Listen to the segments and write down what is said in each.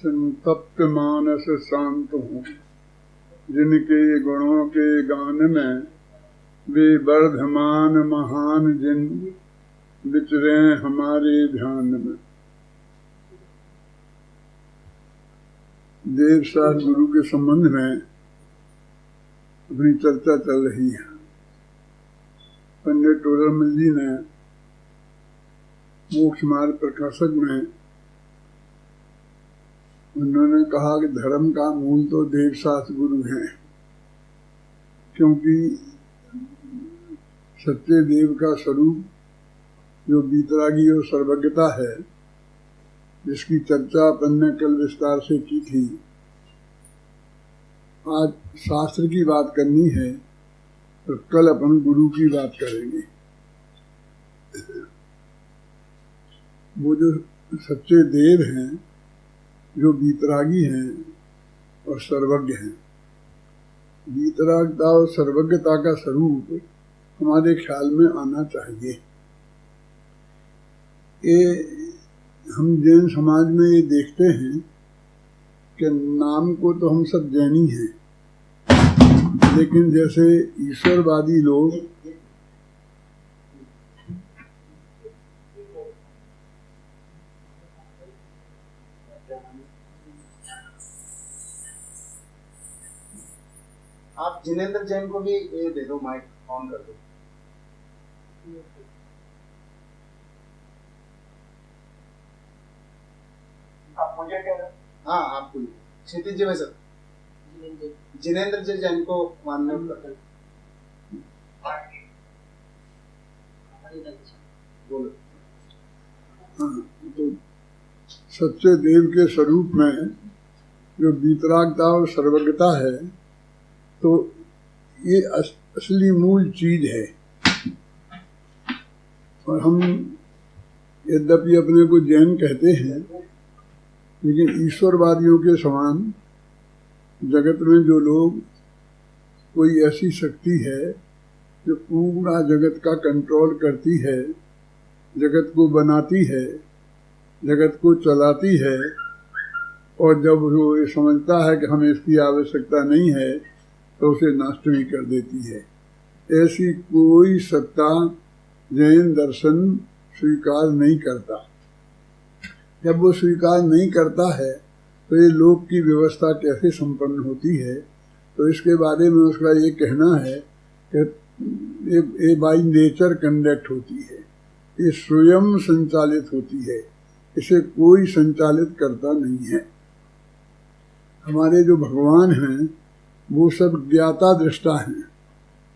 संतप्त मानस शांत हूँ, जिनके गुणों के गान में वे वर्धमान महान जिन विचरे हमारे ध्यान में। देव साथ गुरु के संबंध में अपनी चर्चा चल रही है। पंडित टोडरमल जी ने मोक्ष मार्ग प्रकाशक में उन्होंने कहा कि धर्म का मूल तो देव साथ गुरु है, क्योंकि सच्चे देव का स्वरूप जो बीतरागी और सर्वज्ञता है, जिसकी चर्चा अपन ने कल विस्तार से की थी। आज शास्त्र की बात करनी है तो कल अपन गुरु की बात करेंगे। वो जो सच्चे देव हैं, जो बीतरागी हैं और सर्वज्ञ हैं। बीतरागता और सर्वज्ञता का स्वरूप हमारे ख्याल में आना चाहिए। ये हम जैन समाज में ये देखते हैं कि नाम को तो हम सब जैनी हैं, लेकिन जैसे ईश्वरवादी लोग आप जिनेंद्र जैन को भी ये दे दो, माइक ऑन कर दो। आप मुझे कह रहे? हाँ, आपको क्षितिज जी में सर जिनेंद्र जैन को मानने पर बोलो। हाँ, तो सच्चे देव के स्वरूप में जो बीतरागता और सर्वज्ञता है, तो ये असली मूल चीज है। और हम यद्यपि अपने को जैन कहते हैं, लेकिन ईश्वरवादियों के समान जगत में जो लोग, कोई ऐसी शक्ति है जो पूरा जगत का कंट्रोल करती है, जगत को बनाती है, जगत को चलाती है, और जब वो ये समझता है कि हमें इसकी आवश्यकता नहीं है तो उसे नष्ट भी कर देती है। ऐसी कोई सत्ता जैन दर्शन स्वीकार नहीं करता। जब वो स्वीकार नहीं करता है तो ये लोक की व्यवस्था कैसे संपन्न होती है, तो इसके बारे में उसका ये कहना है कि ये बाय नेचर कंडक्ट होती है, ये स्वयं संचालित होती है, इसे कोई संचालित करता नहीं है। हमारे जो भगवान हैं वो सब ज्ञाता दृष्टा हैं,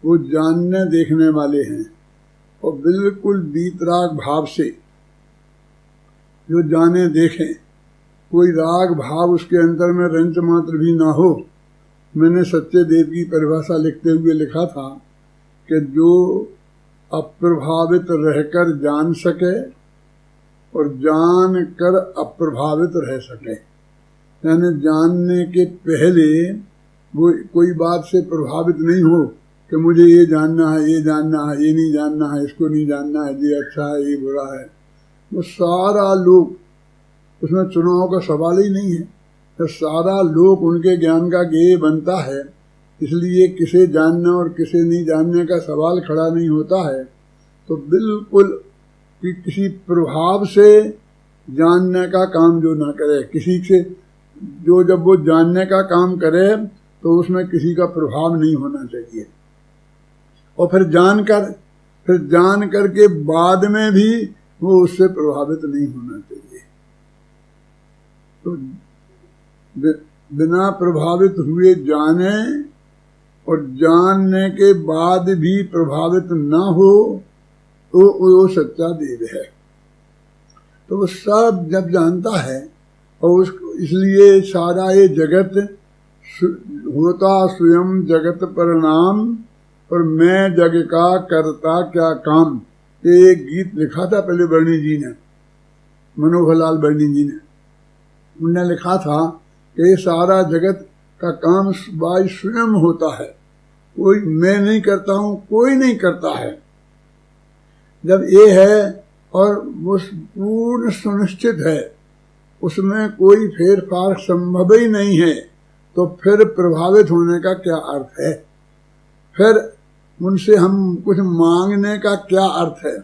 वो जानने देखने वाले हैं, और बिल्कुल बीतराग भाव से जो जाने देखें, कोई राग भाव उसके अंदर में रंच मात्र भी ना हो। मैंने सच्चे देव की परिभाषा लिखते हुए लिखा था कि जो अप्रभावित रहकर जान सके और जान कर अप्रभावित रह सके, यानी जानने के पहले वो कोई बात से प्रभावित नहीं हो कि मुझे ये जानना है, ये जानना है, ये नहीं जानना है, इसको नहीं जानना है, ये अच्छा है, ये बुरा है। वो सारा लोक, उसमें चुनाव का सवाल ही नहीं है, तो सारा लोक उनके ज्ञान का गेय बनता है। इसलिए किसे जानना और किसे नहीं जानने का सवाल खड़ा नहीं होता है। तो बिल्कुल कि किसी प्रभाव से जानने का काम जो ना करे, किसी से जो जब वो जानने का काम करे तो उसमें किसी का प्रभाव नहीं होना चाहिए। और फिर जान कर के बाद में भी वो उससे प्रभावित नहीं होना चाहिए। तो बिना प्रभावित हुए जाने और जानने के बाद भी प्रभावित ना हो तो वो सच्चा देव है। तो वो सब जब जानता है, और उसको इसलिए सारा ये जगत होता स्वयं जगत परिणाम, और मैं जग का करता क्या काम। ये एक गीत लिखा था पहले बर्णी जी ने, मनोहर लाल बर्णी जी ने। उनने लिखा था कि सारा जगत का काम बाय स्वयं होता है, कोई मैं नहीं करता हूँ, कोई नहीं करता है। जब ये है और वो पूर्ण सुनिश्चित है उसमें कोई फेर फार संभव ही नहीं है, तो फिर प्रभावित होने का क्या अर्थ है? फिर उनसे हम कुछ मांगने का क्या अर्थ है?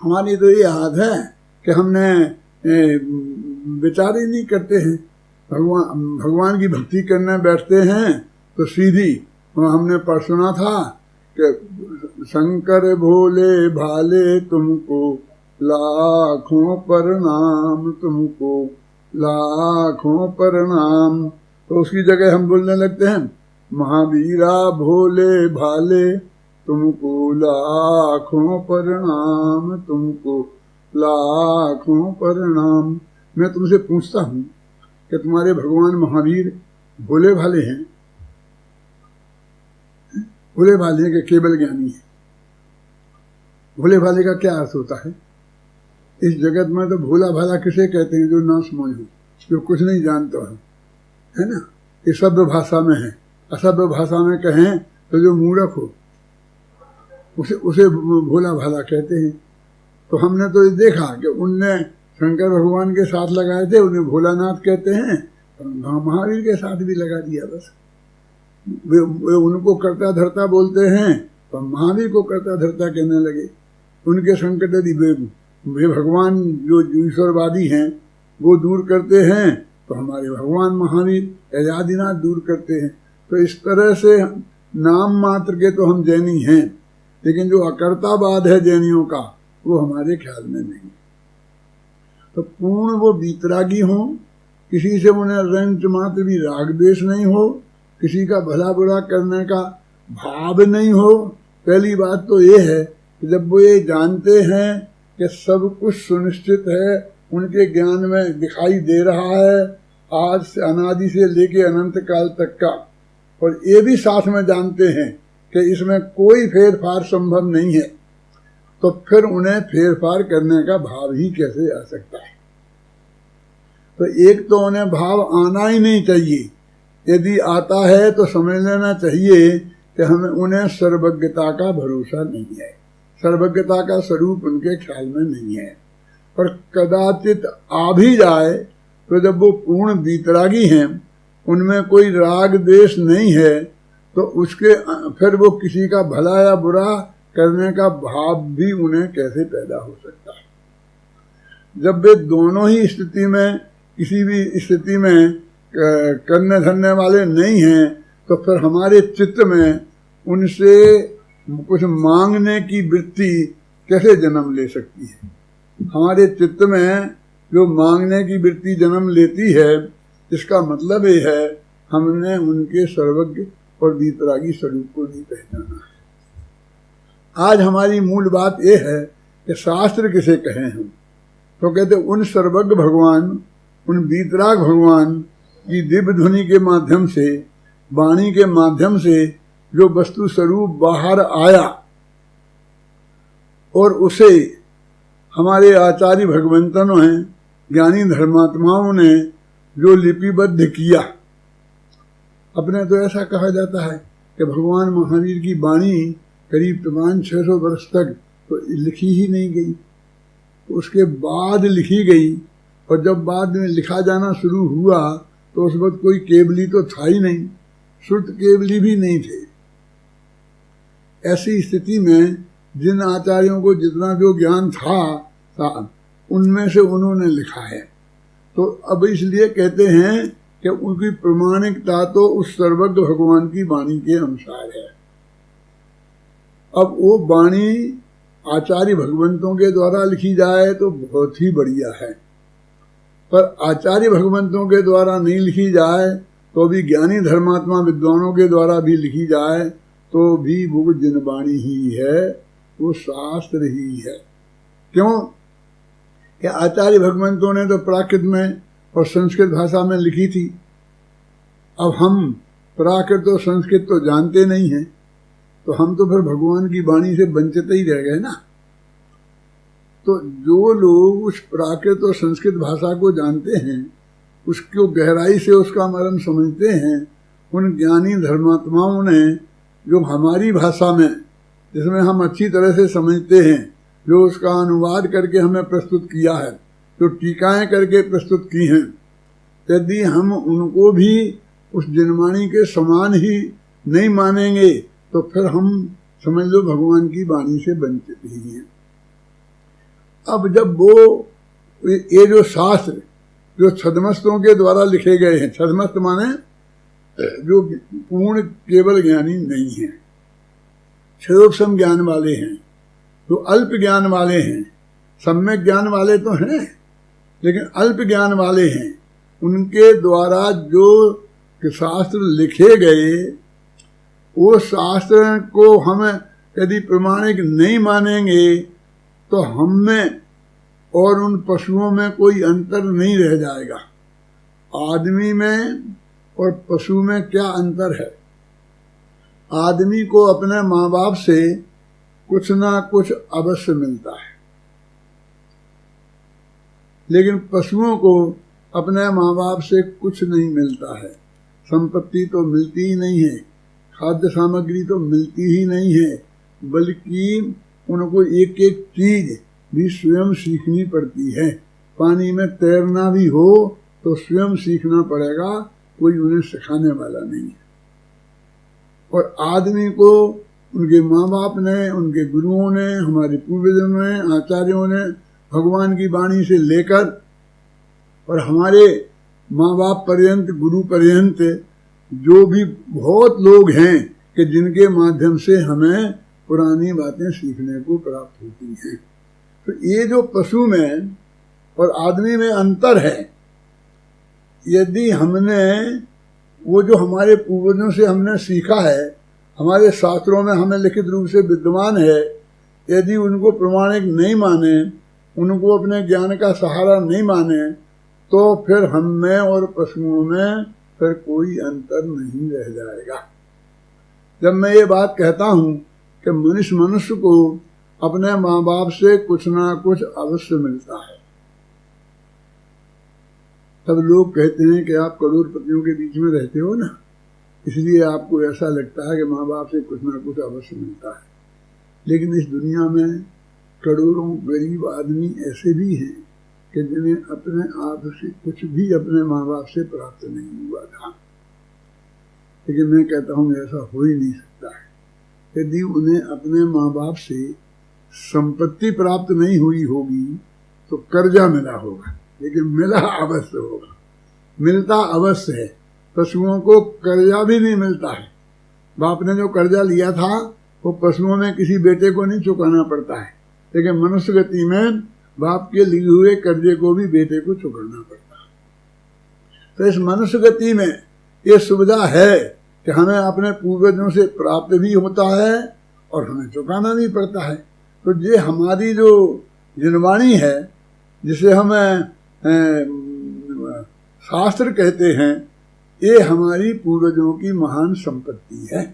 हमारी तो ये आदत है कि हमने विचार ही नहीं करते हैं। भगवान की भक्ति करने बैठते हैं तो सीधी हमने पर सुना था कि शंकर भोले भाले तुमको लाखों प्रणाम, तुमको लाखों प्रणाम। तो उसकी जगह हम बोलने लगते हैं महावीरा भोले भाले तुमको लाखों प्रणाम, तुमको लाखों प्रणाम। मैं तुमसे पूछता हूँ कि तुम्हारे भगवान महावीर भोले भाले हैं? भोले भाले के केवल ज्ञानी है। भोले भाले का क्या अर्थ होता है? इस जगत में तो भोला भाला किसे कहते हैं? जो ना समझ हो, जो कुछ नहीं जानता है ना। ये सभ्य भाषा में है। असभ्य भाषा में कहें तो जो मूर्ख हो उसे भोला भाला कहते हैं। तो हमने तो ये देखा कि उनने शंकर भगवान के साथ लगाए थे, उन्हें भोलानाथ कहते हैं, महावीर के साथ भी लगा दिया। बस वे उनको करता धरता बोलते हैं तो महावीर को करता धरता कहने लगे। उनके संकट यदि वे भगवान जो ईश्वरवादी हैं वो दूर करते हैं तो हमारे भगवान महावीर आदिनाथ दूर करते हैं। तो इस तरह से नाम मात्र के तो हम जैनी हैं, लेकिन जो अकर्तावाद है जैनियों का वो हमारे ख्याल में नहीं। तो पूर्ण वो बीतरागी हो, किसी से उन्हें रंच मात्र भी राग द्वेष नहीं हो, किसी का भला बुरा करने का भाव नहीं हो। पहली बात तो ये है कि जब वो ये जानते हैं कि सब कुछ सुनिश्चित है, उनके ज्ञान में दिखाई दे रहा है आज से अनादि से लेके अनंत काल तक का, और ये भी साथ में जानते हैं कि इसमें कोई फेर फार संभव नहीं है, तो फिर उन्हें फेर फार करने का भाव ही कैसे आ सकता है? तो एक तो उन्हें भाव आना ही नहीं चाहिए। यदि आता है तो समझ लेना चाहिए कि हमें उन्हें सर्वज्ञता का भरोसा नहीं है, सर्वज्ञता का स्वरूप उनके ख्याल में नहीं है। और कदाचित आ भी जाए तो जब वो पूर्ण बीतरागी हैं, उनमें कोई राग द्वेष नहीं है, तो उसके फिर वो किसी का भला या बुरा करने का भाव भी उन्हें कैसे पैदा हो सकता है? जब वे दोनों ही स्थिति में, किसी भी स्थिति में करने धरने वाले नहीं हैं, तो फिर हमारे चित्त में उनसे कुछ मांगने की वृत्ति कैसे जन्म ले सकती है? हमारे चित्त में जो मांगने की वृत्ति जन्म लेती है, इसका मतलब ये है हमने उनके सर्वज्ञ और बीतरागी स्वरूप को नहीं पहचाना है। आज हमारी मूल बात यह है कि शास्त्र किसे कहें हम, तो कहते उन सर्वज्ञ भगवान, उन बीतराग भगवान की दिव्य ध्वनि के माध्यम से, वाणी के माध्यम से जो वस्तु स्वरूप बाहर आया और उसे हमारे आचार्य भगवंतनों ने, ज्ञानी धर्मात्माओं ने जो लिपिबद्ध किया। अपने तो ऐसा कहा जाता है कि भगवान महावीर की वाणी करीब 500-600 वर्ष तक तो लिखी ही नहीं गई, तो उसके बाद लिखी गई। और जब बाद में लिखा जाना शुरू हुआ तो उस वक्त कोई केवली तो था ही नहीं, श्रुत केवली भी नहीं थे। ऐसी स्थिति में जिन आचार्यों को जितना जो ज्ञान था उनमें से उन्होंने लिखा है। तो अब इसलिए कहते हैं कि उनकी प्रमाणिकता तो उस सर्वज्ञ भगवान की वाणी के अनुसार है। अब वो वाणी आचार्य भगवंतों के द्वारा लिखी जाए तो बहुत ही बढ़िया है, पर आचार्य भगवंतों के द्वारा नहीं लिखी जाए तो भी ज्ञानी धर्मात्मा विद्वानों के द्वारा भी लिखी जाए तो भी वो जिनवाणी ही है, वो शास्त्र ही है। क्यों कि आचार्य भगवंतों ने तो प्राकृत में और संस्कृत भाषा में लिखी थी। अब हम प्राकृत और संस्कृत तो जानते नहीं हैं, तो हम तो फिर भगवान की वाणी से वंचित ही रह गए ना। तो जो लोग उस प्राकृत और संस्कृत भाषा को जानते हैं, उसको गहराई से उसका मर्म समझते हैं, उन ज्ञानी धर्मात्माओं ने जो हमारी भाषा में, जिसमें हम अच्छी तरह से समझते हैं, जो उसका अनुवाद करके हमें प्रस्तुत किया है, जो टीकाएं करके प्रस्तुत की हैं, यदि हम उनको भी उस जिनवाणी के समान ही नहीं मानेंगे तो फिर हम समझ लो भगवान की वाणी से वंचित ही हैं। अब जब वो ये जो शास्त्र जो छद्मस्तों के द्वारा लिखे गए हैं, छद्मस्त माने जो पूर्ण केवल ज्ञानी नहीं है, क्षयोपम ज्ञान वाले हैं, जो अल्प ज्ञान वाले हैं, सम्यक ज्ञान वाले तो हैं लेकिन अल्प ज्ञान वाले हैं, उनके द्वारा जो शास्त्र लिखे गए वो शास्त्र को हम यदि प्रमाणिक नहीं मानेंगे तो हम में और उन पशुओं में कोई अंतर नहीं रह जाएगा। आदमी में और पशु में क्या अंतर है? आदमी को अपने माँ बाप से कुछ ना कुछ अवश्य मिलता है, लेकिन पशुओं को अपने माँ बाप से कुछ नहीं मिलता है। संपत्ति तो मिलती ही नहीं है, खाद्य सामग्री तो मिलती ही नहीं है, बल्कि उनको एक एक चीज भी स्वयं सीखनी पड़ती है। पानी में तैरना भी हो तो स्वयं सीखना पड़ेगा, कोई उन्हें सिखाने वाला नहीं है। और आदमी को उनके माँ बाप ने, उनके गुरुओं ने, हमारे पूर्वजों ने, आचार्यों ने भगवान की वाणी से लेकर और हमारे माँ बाप पर्यंत, गुरु पर्यंत जो भी बहुत लोग हैं कि जिनके माध्यम से हमें पुरानी बातें सीखने को प्राप्त होती हैं। तो ये जो पशु में और आदमी में अंतर है, यदि हमने वो जो हमारे पूर्वजों से हमने सीखा है, हमारे शास्त्रों में हमें लिखित रूप से विद्यमान है, यदि उनको प्रमाणिक नहीं माने, उनको अपने ज्ञान का सहारा नहीं माने, तो फिर हम में और पशुओं में फिर कोई अंतर नहीं रह जाएगा। जब मैं ये बात कहता हूँ कि मनुष्य को अपने माँ बाप से कुछ ना कुछ अवश्य मिलता है, तब लोग कहते हैं कि आप करोड़पतियों के बीच में रहते हो ना, इसलिए आपको ऐसा लगता है कि माँ बाप से कुछ ना कुछ अवश्य मिलता है। लेकिन इस दुनिया में करोड़ों गरीब आदमी ऐसे भी हैं कि जिन्हें अपने आप से कुछ भी अपने माँ बाप से प्राप्त नहीं हुआ था। लेकिन मैं कहता हूँ ऐसा हो ही नहीं सकता है। यदि उन्हें अपने माँ बाप से संपत्ति प्राप्त नहीं हुई होगी तो कर्जा मिला होगा, लेकिन मिला अवश्य होगा, मिलता अवश्य है। पशुओं को कर्जा भी नहीं मिलता है। बाप ने जो कर्जा लिया था वो पशुओं में किसी बेटे को नहीं चुकाना पड़ता है, लेकिन मनुष्य गति में बाप के लिए हुए कर्जे को भी बेटे को चुकाना पड़ता है। तो इस मनुष्य गति में ये सुविधा है कि हमें अपने पूर्वजों से प्राप्त भी होता है और हमें चुकाना भी पड़ता है। तो ये हमारी जो जिनवाणी है, जिसे हमें शास्त्र कहते हैं, ये हमारी पूर्वजों की महान संपत्ति है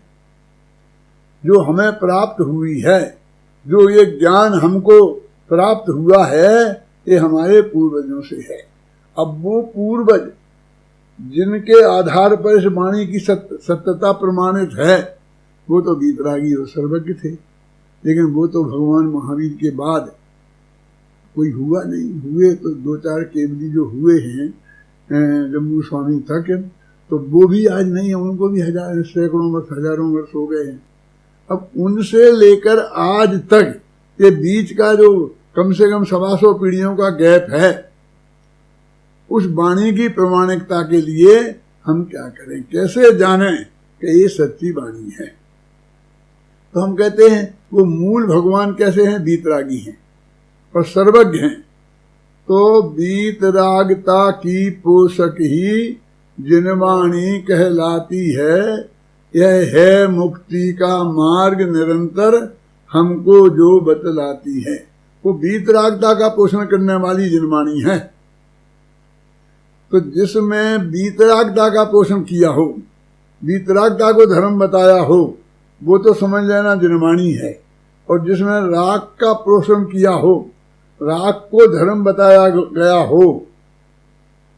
जो हमें प्राप्त हुई है। जो ये ज्ञान हमको प्राप्त हुआ है ये हमारे पूर्वजों से है। अब वो पूर्वज जिनके आधार पर इस वाणी की सत्यता प्रमाणित है वो तो वीतरागी और सर्वज्ञ थे, लेकिन वो तो भगवान महावीर के बाद कोई हुआ नहीं। हुए तो दो चार केवली जो हुए हैं जम्मू स्वामी तक, तो वो भी आज नहीं है, उनको भी सैकड़ों वर्ष, हजारों वर्ष हो गए हैं। अब उनसे लेकर आज तक ये बीच का जो कम से कम 125 पीढ़ियों का गैप है, उस वाणी की प्रमाणिकता के लिए हम क्या करें, कैसे जानें कि ये सच्ची वाणी है? तो हम कहते हैं वो मूल भगवान कैसे हैं? वीतरागी हैं और सर्वज्ञ हैं। तो वीतरागता की पोषक ही जिनवाणी कहलाती है, यह है मुक्ति का मार्ग निरंतर हमको जो बतलाती है। वो वीतरागता का पोषण करने वाली जिनवाणी है। तो जिसमें वीतरागता का पोषण किया हो, वीतरागता को धर्म बताया हो, वो तो समझ लेना जिनवाणी है। और जिसमें राग का पोषण किया हो, राग को धर्म बताया गया हो,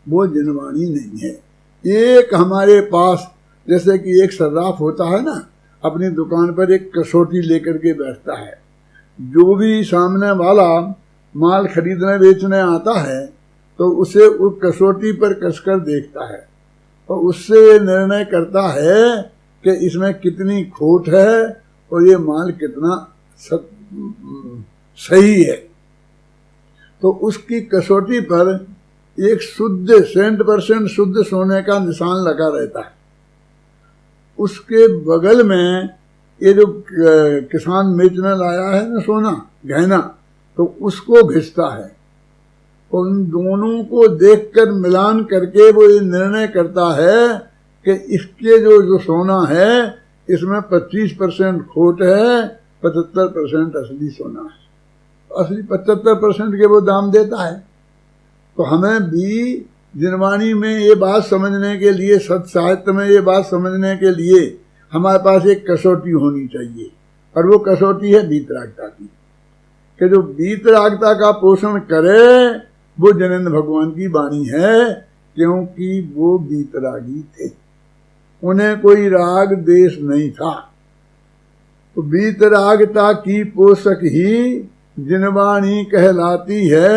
वो जिनवाणी नहीं है। एक हमारे पास जैसे कि एक सर्राफ होता है ना, अपनी दुकान पर एक कसौटी लेकर के बैठता है। जो भी सामने वाला माल खरीदने बेचने आता है तो उसे उस कसौटी पर कसकर देखता है और उससे निर्णय करता है कि इसमें कितनी खोट है और ये माल कितना सही है। तो उसकी कसौटी पर एक शुद्ध 100% शुद्ध सोने का निशान लगा रहता है। उसके बगल में ये जो किसान बेचने लाया है ना सोना गहना, तो उसको घिसता है। उन दोनों को देखकर मिलान करके वो ये निर्णय करता है कि इसके जो सोना है इसमें 25% खोट है, 75% असली सोना है। असली 75% के वो दाम देता है। तो हमें भी जिनवाणी में ये बात समझने के लिए, सत साहित्य में ये बात समझने के लिए हमारे पास एक कसौटी होनी चाहिए, और वो कसौटी है वीतरागता की, कि जो वीतरागता का पोषण करे वो जैनेन्द्र भगवान की वाणी है, क्योंकि वो वीतरागी थे, उन्हें कोई राग देश नहीं था। तो वीतरागता की पोषक ही जिनवाणी कहलाती है।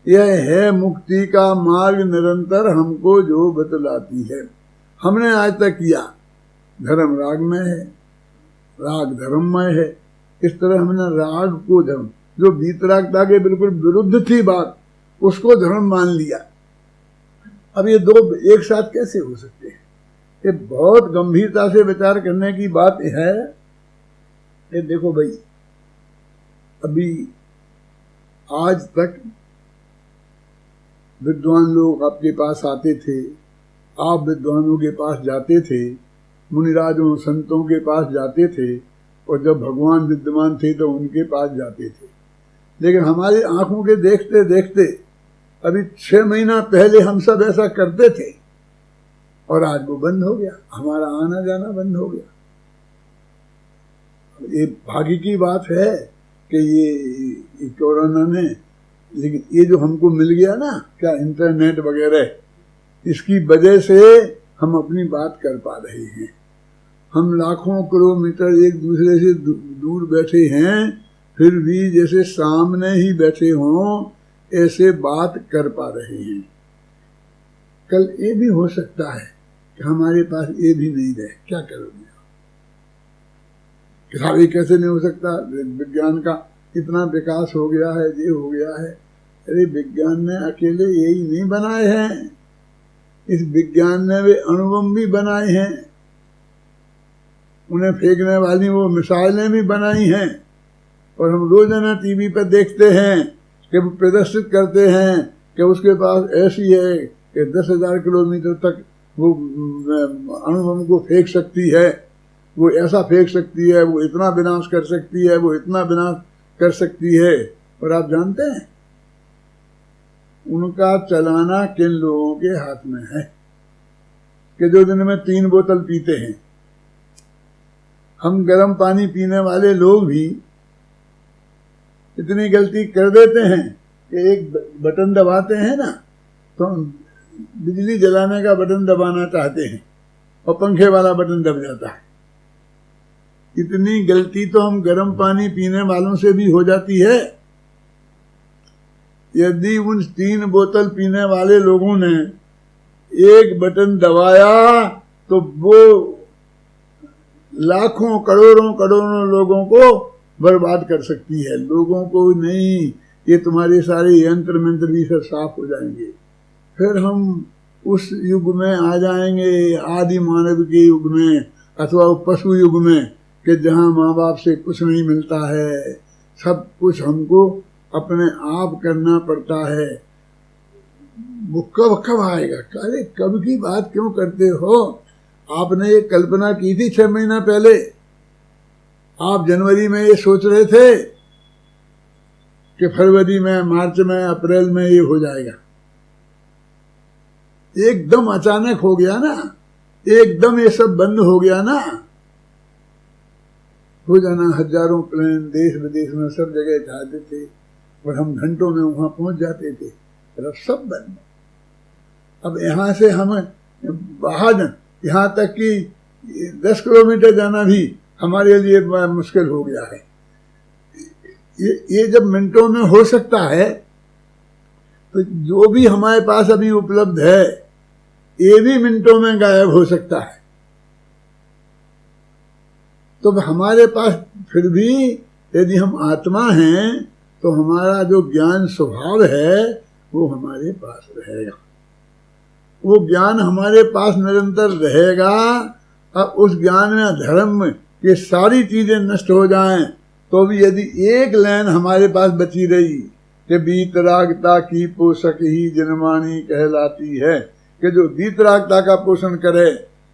यह है मुक्ति का मार्ग निरंतर हमको जो बतलाती है। हमने आज तक किया धर्म राग में है, राग धर्म में है। इस तरह हमने राग को धर्म, जो वीतरागता के बिल्कुल विरुद्ध थी बात, उसको धर्म मान लिया। अब ये दो एक साथ कैसे हो सकते हैं? ये बहुत गंभीरता से विचार करने की बात है। ये देखो भाई, अभी आज तक विद्वान लोग आपके पास आते थे, आप विद्वानों के पास जाते थे, मुनिराजों संतों के पास जाते थे, और जब भगवान विद्यमान थे तो उनके पास जाते थे। लेकिन हमारी आंखों के देखते देखते अभी 6 महीना पहले हम सब ऐसा करते थे, और आज वो बंद हो गया, हमारा आना जाना बंद हो गया। ये भाग्य की बात है कि ये कोरोना ने, लेकिन ये जो हमको मिल गया ना, क्या इंटरनेट वगैरह, इसकी वजह से हम अपनी बात कर पा रहे हैं। हम लाखों किलोमीटर एक दूसरे से दूर बैठे हैं, फिर भी जैसे सामने ही बैठे हों ऐसे बात कर पा रहे हैं। कल ये भी हो सकता है कि हमारे पास ये भी नहीं रहे, क्या करोगे? साहब ये कैसे नहीं हो सकता? विज्ञान का इतना विकास हो गया है, ये हो गया है। अरे विज्ञान ने अकेले यही नहीं बनाए हैं, इस विज्ञान ने वे अणुबम भी बनाए हैं, उन्हें फेंकने वाली वो मिसाइलें भी बनाई हैं। और हम रोजाना टीवी पर देखते हैं कि वो प्रदर्शित करते हैं कि उसके पास ऐसी है कि 10,000 किलोमीटर तक वो अणुबम को फेंक सकती है, वो ऐसा फेंक सकती है, वो इतना विनाश कर सकती है, वो इतना विनाश कर सकती है। और आप जानते हैं उनका चलाना किन लोगों के हाथ में है, कि जो दिन में 3 बोतल पीते हैं। हम गर्म पानी पीने वाले लोग भी इतनी गलती कर देते हैं कि एक बटन दबाते हैं ना, तो हम बिजली जलाने का बटन दबाना चाहते हैं और पंखे वाला बटन दब जाता है। इतनी गलती तो हम गर्म पानी पीने वालों से भी हो जाती है। यदि उन 3 बोतल पीने वाले लोगों ने एक बटन दबाया तो वो लाखों करोड़ों लोगों को बर्बाद कर सकती है। लोगों को नहीं, ये तुम्हारे सारे यंत्र मंत्र भी सब साफ हो जाएंगे। फिर हम उस युग में आ जाएंगे, आदि मानव के युग में अथवा पशु युग में, कि जहाँ माँ बाप से कुछ नहीं मिलता है, सब कुछ हमको अपने आप करना पड़ता है। वो कब आएगा? अरे कब की बात क्यों करते हो? आपने ये कल्पना की थी 6 महीना पहले? आप जनवरी में ये सोच रहे थे कि फरवरी में, मार्च में, अप्रैल में ये हो जाएगा? एकदम अचानक हो गया ना, एकदम ये सब बंद हो गया ना। हो जाना, हजारों प्लेन देश विदेश में सब जगह जाते थे और हम घंटों में वहां पहुंच जाते थे, और अब सब बंद। अब यहां से हम बाहर, यहाँ तक कि 10 किलोमीटर जाना भी हमारे लिए मुश्किल हो गया है। ये जब मिनटों में हो सकता है तो जो भी हमारे पास अभी उपलब्ध है ये भी मिनटों में गायब हो सकता है। तो हमारे पास फिर भी यदि हम आत्मा हैं तो हमारा जो ज्ञान स्वभाव है वो हमारे पास रहेगा, वो ज्ञान हमारे पास निरंतर रहेगा। अब उस ज्ञान में धर्म के सारी चीजें नष्ट हो जाएं तो भी यदि एक लाइन हमारे पास बची रही कि वीतरागता की पोषक ही जनवाणी कहलाती है, कि जो वीतरागता का पोषण करे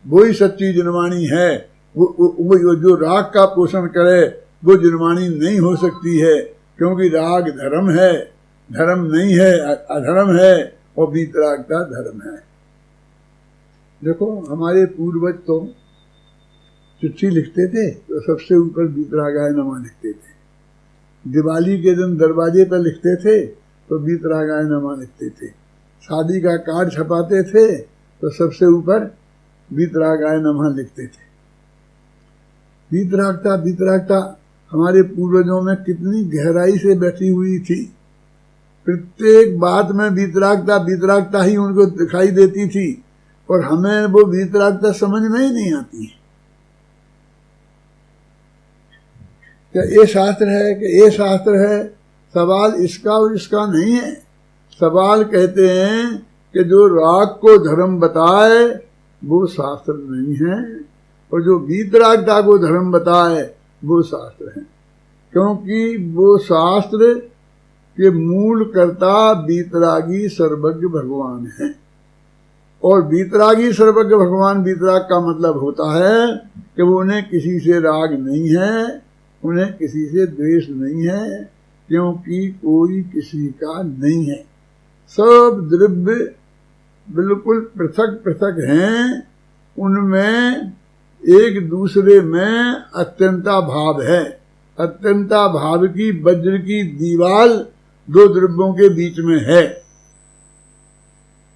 वो ही सच्ची जनवाणी है, वो जो राग का पोषण करे वो जनवाणी नहीं हो सकती है, क्योंकि राग धर्म है, धर्म नहीं है अधर्म है, और वीतरागता धर्म है। देखो हमारे पूर्वज तो चिट्ठी लिखते थे तो सबसे ऊपर वीतरागाय नमः लिखते थे, दिवाली के दिन दरवाजे पर लिखते थे तो वीतरागाय नमः लिखते थे, शादी का कार्ड छपाते थे तो सबसे ऊपर वीतरागाय नमः लिखते थे। वीतरागता हमारे पूर्वजों में कितनी गहराई से बैठी हुई थी, प्रत्येक बात में वीतरागता ही उनको दिखाई देती थी, और हमें वो वीतरागता समझ में ही नहीं आती है। क्या ये शास्त्र है कि ये शास्त्र है? सवाल इसका और इसका नहीं है। सवाल कहते हैं कि जो राग को धर्म बताए वो शास्त्र नहीं है, और जो वीतरागता को धर्म बताए वो शास्त्र है, क्योंकि वो शास्त्र के मूल कर्ता वीतरागी सर्वज्ञ भगवान है। और वीतरागी सर्वज्ञ भगवान, वीतराग का मतलब होता है कि वो उन्हें किसी से राग नहीं है, उन्हें किसी से द्वेष नहीं है, क्योंकि कोई किसी का नहीं है। सब द्रव्य बिल्कुल पृथक पृथक हैं, उनमें एक दूसरे में अत्यंता भाव है। अत्यंता भाव की वज्र की दीवार दो द्रव्यों के बीच में है,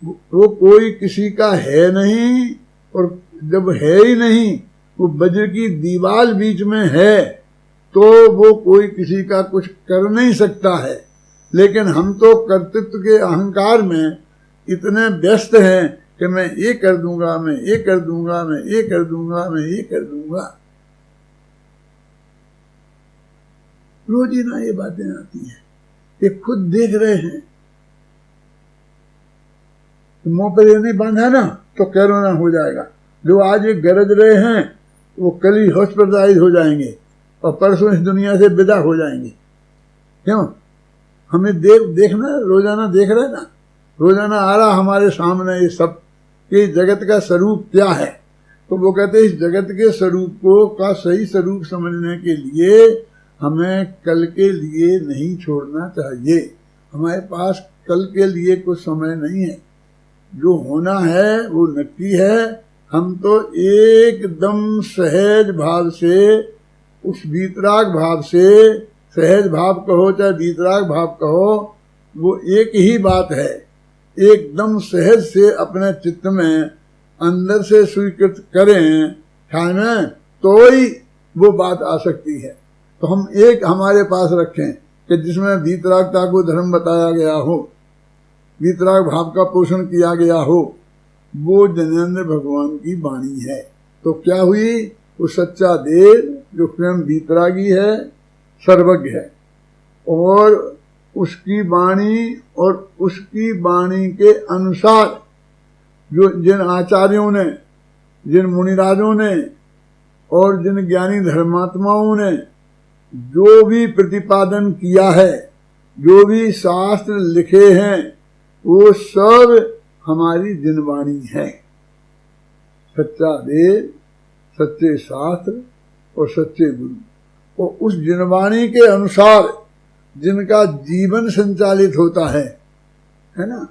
वो कोई किसी का है नहीं, और जब है ही नहीं वो वज्र की दीवार बीच में है तो वो कोई किसी का कुछ कर नहीं सकता है। लेकिन हम तो कर्तृत्व के अहंकार में इतने व्यस्त हैं कि मैं ये कर दूंगा, मैं ये कर दूंगा, मैं ये कर दूंगा, मैं ये कर दूंगा। रोजीना ये बातें आती हैं, ये खुद देख रहे हैं। मुंह पर ये नहीं बांधा ना तो कोरोना हो जाएगा। जो आज ये गरज रहे हैं वो कल ही हॉस्पिटलाइज हो जाएंगे और परसों इस दुनिया से विदा हो जाएंगे। क्यों? हमें देखना, रोजाना देख रहे ना, रोजाना आ रहा हमारे सामने ये सब कि जगत का स्वरूप क्या है। तो वो कहते हैं इस जगत के स्वरूप को का सही स्वरूप समझने के लिए हमें कल के लिए नहीं छोड़ना चाहिए। हमारे पास कल के लिए कुछ समय नहीं है, जो होना है वो नक्की है। हम तो एकदम सहज भाव से, उस वीतराग भाव से, सहज भाव कहो चाहे वीतराग भाव कहो, वो एक ही बात है। एकदम सहज से अपने चित्त में अंदर से स्वीकृत करें ख्याल में तो ही वो बात आ सकती है। तो हम एक हमारे पास रखें कि जिसमें वीतरागता को धर्म बताया गया हो, वीतराग भाव का पोषण किया गया हो, वो जनेंद्र भगवान की वाणी है। तो क्या हुई? वो सच्चा देव जो स्वयं वीतरागी है, सर्वज्ञ है, और उसकी वाणी और उसकी वाणी के अनुसार जो जिन आचार्यों ने, जिन मुनिराजों ने और जिन ज्ञानी धर्मात्माओं ने जो भी प्रतिपादन किया है, जो भी शास्त्र लिखे हैं, वो सब हमारी जिनवाणी है। सच्चा देव, सच्चे शास्त्र और सच्चे गुरु, और उस जिनवाणी के अनुसार जिनका जीवन संचालित होता है ना,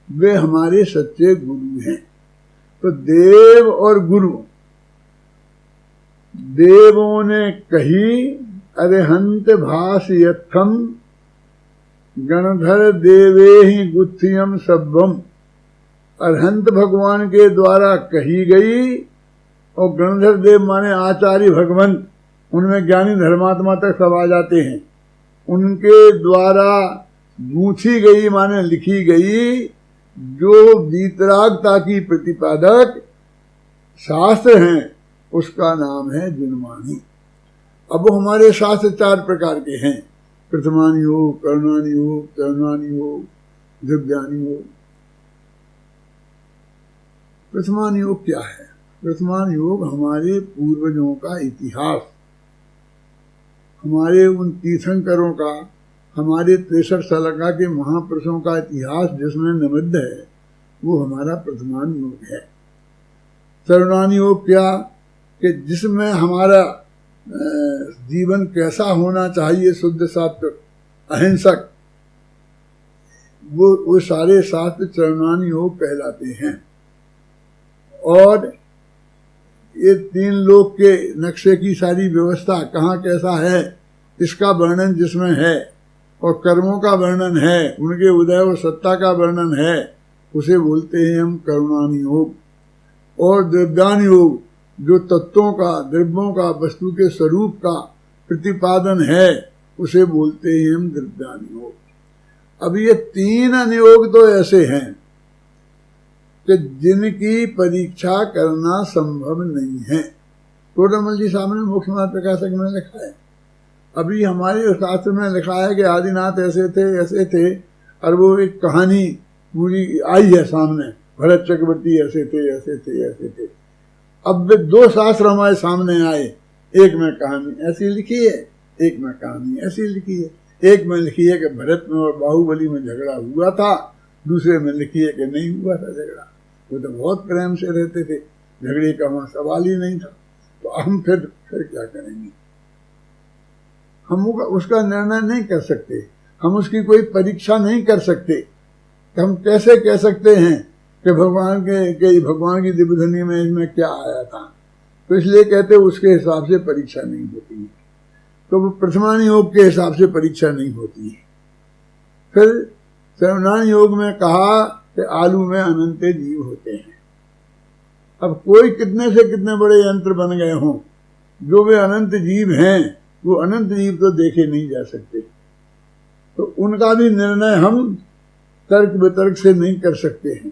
वे हमारे सच्चे गुरु हैं। तो देव और गुरु, देवों ने कही अरिहंत भास यत्थम गणधर देवे ही गुत्थियम सब्बम। अरहंत भगवान के द्वारा कही गई, और गणधर देव माने आचार्य भगवंत, उनमें ज्ञानी धर्मात्मा तक सब आ जाते हैं। उनके द्वारा गूंथी गई माने लिखी गई जो वीतरागता की प्रतिपादक शास्त्र हैं उसका नाम है जिनवाणी। अब वो हमारे शास्त्र 4 प्रकार के हैं, प्रथमानि योग, करुणानि योग, चरणानि योग, दिव्यानि योग। प्रथमान योग क्या है? प्रथमान योग हमारे पूर्वजों का इतिहास, हमारे उन तीर्थंकरों का, हमारे 63 शलाका के महापुरुषों का इतिहास जिसमें निबद्ध है, वो हमारा प्रथमान योग है। चरणानि योग क्या कि जिसमें हमारा जीवन कैसा होना चाहिए, शुद्ध सात्विक अहिंसक, वो सारे शास्त्र चरणानि योग कहलाते हैं। और ये 3 लोक के नक्शे की सारी व्यवस्था कहाँ कैसा है इसका वर्णन जिसमें है, और कर्मों का वर्णन है, उनके उदय और सत्ता का वर्णन है, उसे बोलते हैं हम करुणानि योग। और द्रव्यानि योग जो तत्वों का, द्रव्यों का, वस्तु के स्वरूप का प्रतिपादन है, उसे बोलते हैं हम द्रव्यानि योग। अब ये 3 अनुयोग तो ऐसे हैं कि जिनकी परीक्षा करना संभव नहीं है। टोडरमल जी सामने मुख्य मार्ग प्रकाशक में लिखा है, अभी हमारे शास्त्र में लिखा है कि आदिनाथ ऐसे थे ऐसे थे, और वो एक कहानी पूरी आई है सामने, भरत चक्रवर्ती ऐसे थे ऐसे थे ऐसे थे। अब वे 2 शास्त्र हमारे सामने आए, एक में कहानी ऐसी लिखी है, एक में कहानी ऐसी लिखी है। एक में लिखी है कि भरत में और बाहुबली में झगड़ा हुआ था, दूसरे में लिखी है कि नहीं हुआ था झगड़ा, वो तो बहुत प्रेम से रहते थे, झगड़े का वहां सवाल ही नहीं था। तो हम फिर क्या करेंगे? हम उसका निर्णय नहीं कर सकते, हम उसकी कोई परीक्षा नहीं कर सकते। तो हम कैसे कह सकते हैं कि भगवान की दिव्यधनी में इसमें क्या आया था? तो इसलिए कहते उसके हिसाब से परीक्षा नहीं होती है, तो वो प्रथमान योग के हिसाब से परीक्षा नहीं होती है। फिर चरणानि योग में कहा कि आलू में अनंत जीव होते हैं। अब कोई कितने से कितने बड़े यंत्र बन गए हों, जो वे अनंत जीव हैं, वो अनंत जीव तो देखे नहीं जा सकते, तो उनका भी निर्णय हम तर्क वितर्क से नहीं कर सकते हैं।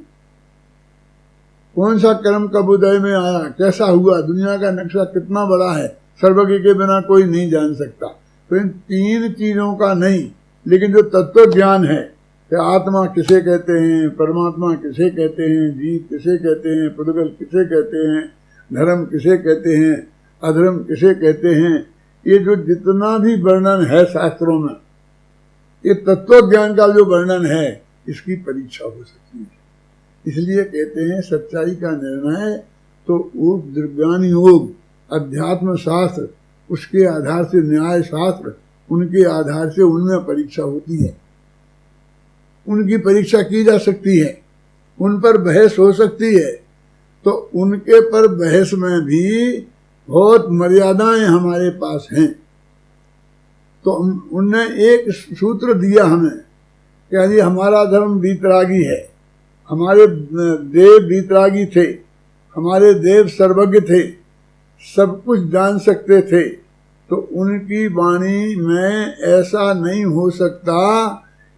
कौन सा कर्म कब उदय में आया, कैसा हुआ, दुनिया का नक्शा कितना बड़ा है, सर्वज्ञ के बिना कोई नहीं जान सकता। तो इन 3 चीजों का नहीं, लेकिन जो तत्व ज्ञान है कि आत्मा किसे कहते हैं, परमात्मा किसे कहते हैं, जीव किसे कहते हैं, पुद्गल किसे कहते हैं, धर्म किसे कहते हैं, अधर्म किसे कहते हैं, ये जो जितना भी वर्णन है शास्त्रों में, ये तत्व ज्ञान का जो वर्णन है, इसकी परीक्षा हो सकती है। इसलिए कहते हैं सच्चाई का निर्णय तो वो द्रव्यानि योग, अध्यात्म शास्त्र, उसके आधार से न्याय शास्त्र, उनके आधार से उनमें परीक्षा होती है, उनकी परीक्षा की जा सकती है, उन पर बहस हो सकती है। तो उनके पर बहस में भी बहुत मर्यादाएं हमारे पास हैं। तो उनने एक सूत्र दिया हमें कि यदि हमारा धर्म वीतरागी है, हमारे देव वीतरागी थे, हमारे देव सर्वज्ञ थे, सब कुछ जान सकते थे, तो उनकी वाणी में ऐसा नहीं हो सकता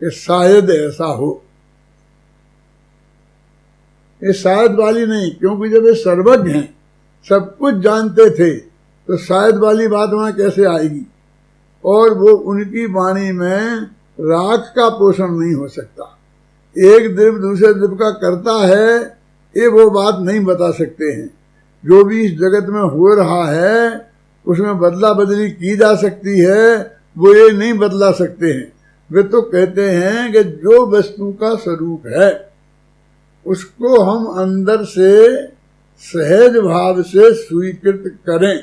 कि शायद ऐसा हो। ये शायद वाली नहीं, क्योंकि जब ये सर्वज्ञ हैं, सब कुछ जानते थे, तो शायद वाली बात वहां कैसे आएगी? और वो उनकी वाणी में राग का पोषण नहीं हो सकता। एक द्रव्य दूसरे द्रव्य का करता है, ये वो बात नहीं बता सकते हैं। जो भी इस जगत में हो रहा है उसमें बदला बदली की जा सकती है, वो ये नहीं बदला सकते हैं। वे तो कहते हैं कि जो वस्तु का स्वरूप है उसको हम अंदर से सहज भाव से स्वीकृत करें,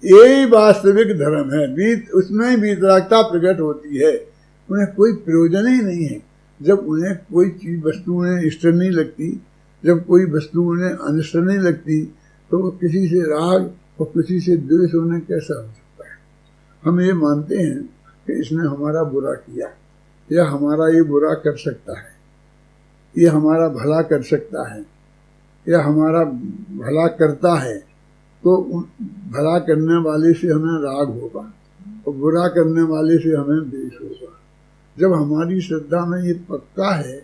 यही वास्तविक धर्म है। उसमें ही वीतरागता प्रकट होती है। उन्हें कोई प्रयोजन ही नहीं है। जब उन्हें कोई चीज वस्तु उन्हें इष्ट नहीं लगती, जब कोई वस्तु उन्हें अनिष्ट नहीं लगती, तो वो किसी से राग और किसी से द्वेष उन्हें कैसा हो सकता है? हम ये मानते हैं कि इसने हमारा बुरा किया, या हमारा ये बुरा कर सकता है, ये हमारा भला कर सकता है, या हमारा भला करता है, तो भला करने वाले से हमें राग होगा, और बुरा करने वाले से हमें द्वेष होगा। जब हमारी श्रद्धा में ये पक्का है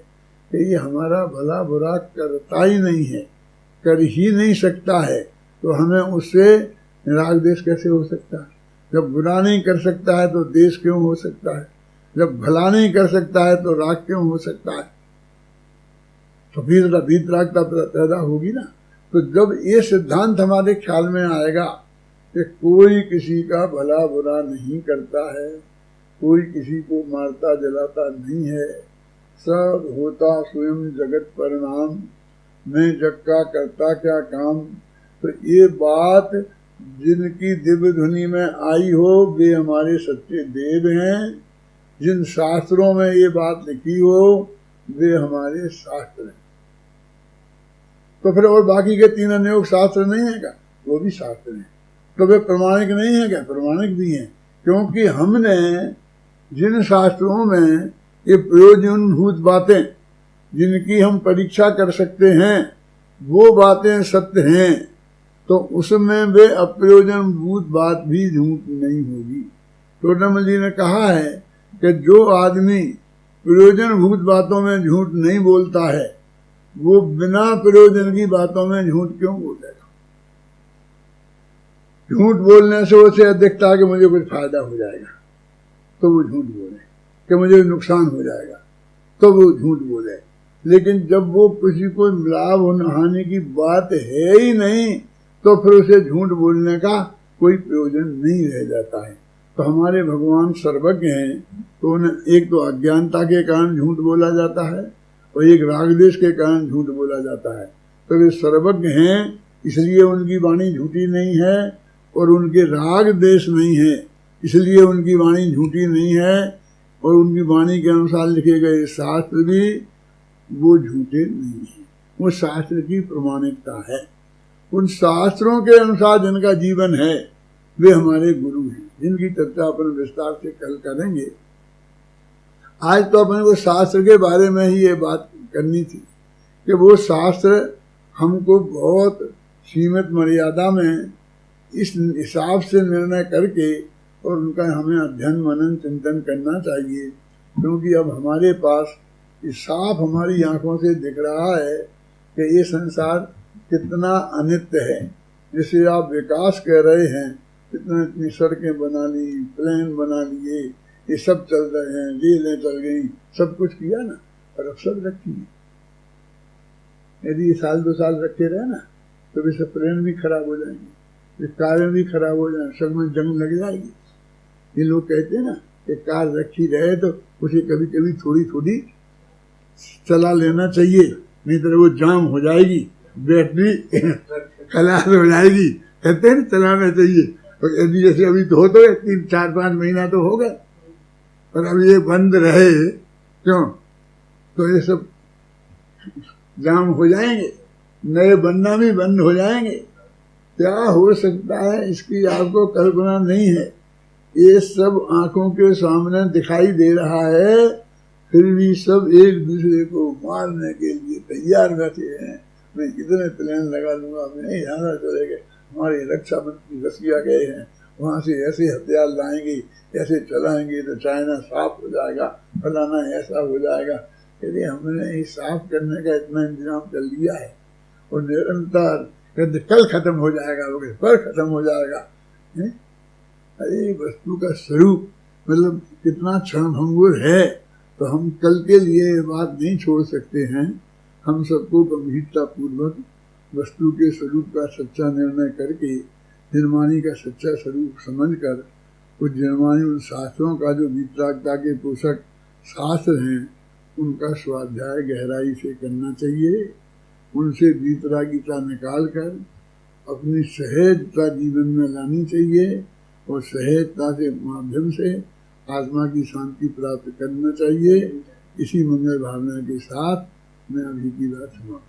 कि ये हमारा भला बुरा करता ही नहीं है, कर ही नहीं सकता है, तो हमें उससे राग द्वेष कैसे हो सकता है? जब बुरा नहीं कर सकता है तो द्वेष क्यों हो सकता है? जब भला नहीं कर सकता है तो राग क्यों हो सकता है? तो वीतरागता पैदा होगी ना। तो जब ये सिद्धांत हमारे ख्याल में आएगा कि कोई किसी का भला बुरा नहीं करता है, कोई किसी को मारता जलाता नहीं है, सब होता स्वयं जगत परिणाम, मैं जग का करता क्या काम, तो ये बात जिनकी दिव्य ध्वनि में आई हो वे हमारे सच्चे देव हैं। जिन शास्त्रों में ये बात लिखी हो वे हमारे शास्त्र हैं। तो फिर और बाकी के 3 अन्य शास्त्र नहीं है क्या? वो भी शास्त्र हैं। तो वे प्रमाणिक नहीं है क्या? प्रमाणिक भी हैं, क्योंकि हमने जिन शास्त्रों में ये प्रयोजनभूत बातें जिनकी हम परीक्षा कर सकते हैं वो बातें सत्य हैं, तो उसमें वे अप्रयोजनभूत बात भी झूठ नहीं होगी। टोडरमल जी ने कहा है कि जो आदमी प्रयोजनभूत बातों में झूठ नहीं बोलता है वो बिना प्रयोजन की बातों में झूठ क्यों बोलेगा? झूठ बोलने से उसे दिखता है कि मुझे कुछ फायदा हो जाएगा तो वो झूठ बोले, कि मुझे नुकसान हो जाएगा तो वो झूठ बोले। लेकिन जब वो किसी को लाभ हानि की बात है ही नहीं तो फिर उसे झूठ बोलने का कोई प्रयोजन नहीं रह जाता है। तो हमारे भगवान सर्वज्ञ हैं, तो उन्हें एक तो अज्ञानता के कारण झूठ बोला जाता है और एक रागद्वेष के कारण झूठ बोला जाता है। तो वे सर्वज्ञ हैं इसलिए उनकी वाणी झूठी नहीं है, और उनके राग द्वेष नहीं है इसलिए उनकी वाणी झूठी नहीं है, और उनकी वाणी के अनुसार लिखे गए शास्त्र भी वो झूठे नहीं है। वो शास्त्र की प्रमाणिकता है। उन शास्त्रों के अनुसार जिनका जीवन है वे हमारे गुरु हैं, जिनकी चर्चा अपन विस्तार से कल करेंगे। आज तो अपन को शास्त्र के बारे में ही ये बात करनी थी कि वो शास्त्र हमको बहुत सीमित मर्यादा में इस हिसाब से निर्णय करके और उनका हमें अध्ययन मनन चिंतन करना चाहिए, क्योंकि अब हमारे पास साफ हमारी आंखों से दिख रहा है कि ये संसार कितना अनित्य है। जिसे आप विकास कह रहे हैं, इतनी सड़कें बना ली, प्लेन बना लिए, ये सब चल रहे हैं, रेलें चल गई, सब कुछ किया ना, और अब सब रखी है। यदि ये 1-2 साल रखे रहे ना तो वे सब प्लेन भी खराब हो जाएंगे, कारें भी खराब हो जाएंगी, सब में जंग लग जाएगी। ये लोग कहते हैं ना कि कार रखी रहे तो उसे कभी कभी थोड़ी थोड़ी चला लेना चाहिए, नहीं तो वो जाम हो जाएगी, बैटरी खलास हो जाएगी। कहते हैं ना चलाना चाहिए। और यदि जैसे अभी तो 3-4-5 महीना तो हो गए, और अब ये बंद रहे क्यों, तो ये सब जाम हो जाएंगे, नए बनना भी बंद हो जाएंगे। क्या हो सकता है इसकी आपको कल्पना नहीं है। ये सब आंखों के सामने दिखाई दे रहा है, फिर भी सब एक दूसरे को मारने के लिए तैयार बैठे हैं। मैं कितने प्लान लगा लूंगा, मैं यहाँ चले गए, हमारे रक्षा मंत्री रसिया गए हैं, वहाँ से ऐसे हथियार लाएंगे, ऐसे चलाएंगे तो चाइना साफ हो जाएगा, फलाना ऐसा हो जाएगा। यदि हमने ये साफ करने का इतना इंतजाम कर लिया है और निरंतर कहते कल खत्म हो जाएगा, वो पर खत्म हो जाएगा। अरे वस्तु का स्वरूप मतलब कितना क्षणभंगुर है, तो हम कल के लिए ये बात नहीं छोड़ सकते हैं। हम सबको गंभीरता पूर्वक वस्तु के स्वरूप का सच्चा निर्णय करके निर्माणी का सच्चा स्वरूप समझकर उस निर्माणी उन शास्त्रों का जो वीतरागता के पोषक शास्त्र हैं उनका स्वाध्याय गहराई से करना चाहिए। उनसे वीतरागिता निकाल कर अपनी सहजता जीवन में लानी चाहिए और सहजता के माध्यम से आत्मा की शांति प्राप्त करना चाहिए। इसी मंगल भावना के साथ मैं अभी की बात सुनाऊं।